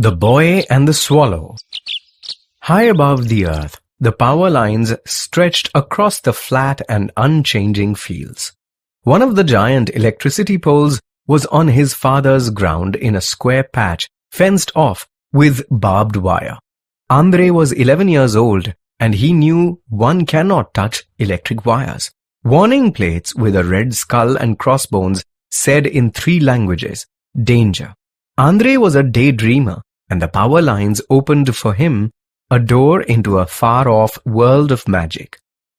The Boy and the Swallow. High above the earth, the power lines stretched across the flat and unchanging fields. One of the giant electricity poles was on his father's ground in a square patch fenced off with barbed wire. Andre was 11 years old and he knew one cannot touch electric wires. Warning plates with a red skull and crossbones said in 3 languages, "Danger." Andre was a daydreamer, and the power lines opened for him a door into a far-off world of magic,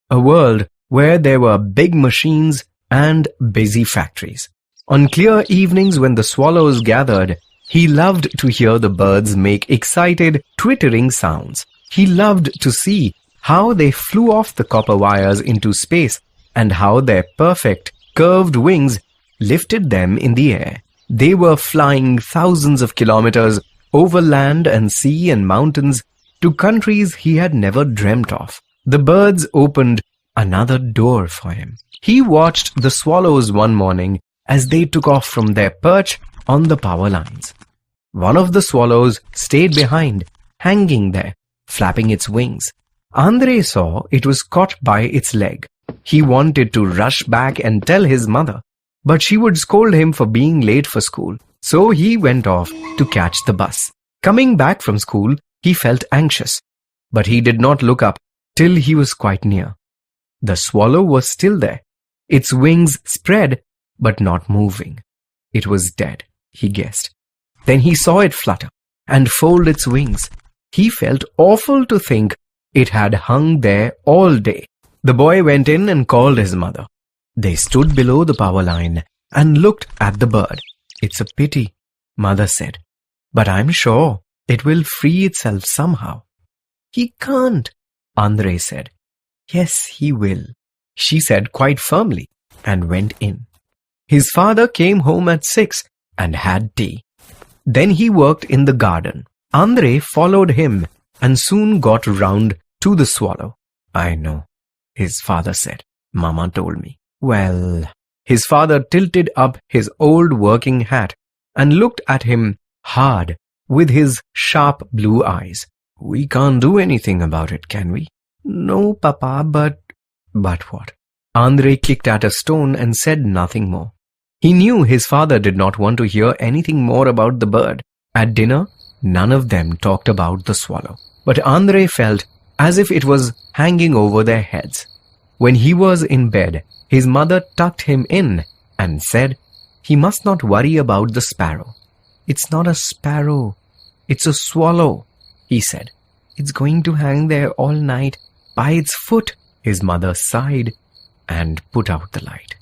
a world where there were big machines and busy factories. On clear evenings when the swallows gathered, he loved to hear the birds make excited, twittering sounds. He loved to see how they flew off the copper wires into space and how their perfect, curved wings lifted them in the air. They were flying thousands of kilometers over land and sea and mountains to countries he had never dreamt of. The birds opened another door for him. He watched the swallows one morning as they took off from their perch on the power lines. One of the swallows stayed behind, hanging there, flapping its wings. Andre saw it was caught by its leg. He wanted to rush back and tell his mother, but she would scold him for being late for school, so he went off to catch the bus. Coming back from school, he felt anxious, but he did not look up till he was quite near. The swallow was still there, its wings spread but not moving. It was dead, he guessed. Then he saw it flutter and fold its wings. He felt awful to think it had hung there all day. The boy went in and called his mother. They stood below the power line and looked at the bird. "It's a pity," Mother said, "but I'm sure it will free itself somehow." "He can't," Andre said. "Yes, he will," she said quite firmly, and went in. His father came home at 6 and had tea. Then he worked in the garden. Andre followed him and soon got round to the swallow. "I know," his father said. "Mama told me." "Well," his father tilted up his old working hat and looked at him hard with his sharp blue eyes. "We can't do anything about it, can we?" "No, Papa, but..." "But what?" Andre kicked at a stone and said nothing more. He knew his father did not want to hear anything more about the bird. At dinner, none of them talked about the swallow, but Andre felt as if it was hanging over their heads. When he was in bed, his mother tucked him in and said he must not worry about the sparrow. "It's not a sparrow, it's a swallow," he said. "It's going to hang there all night by its foot." His mother sighed and put out the light.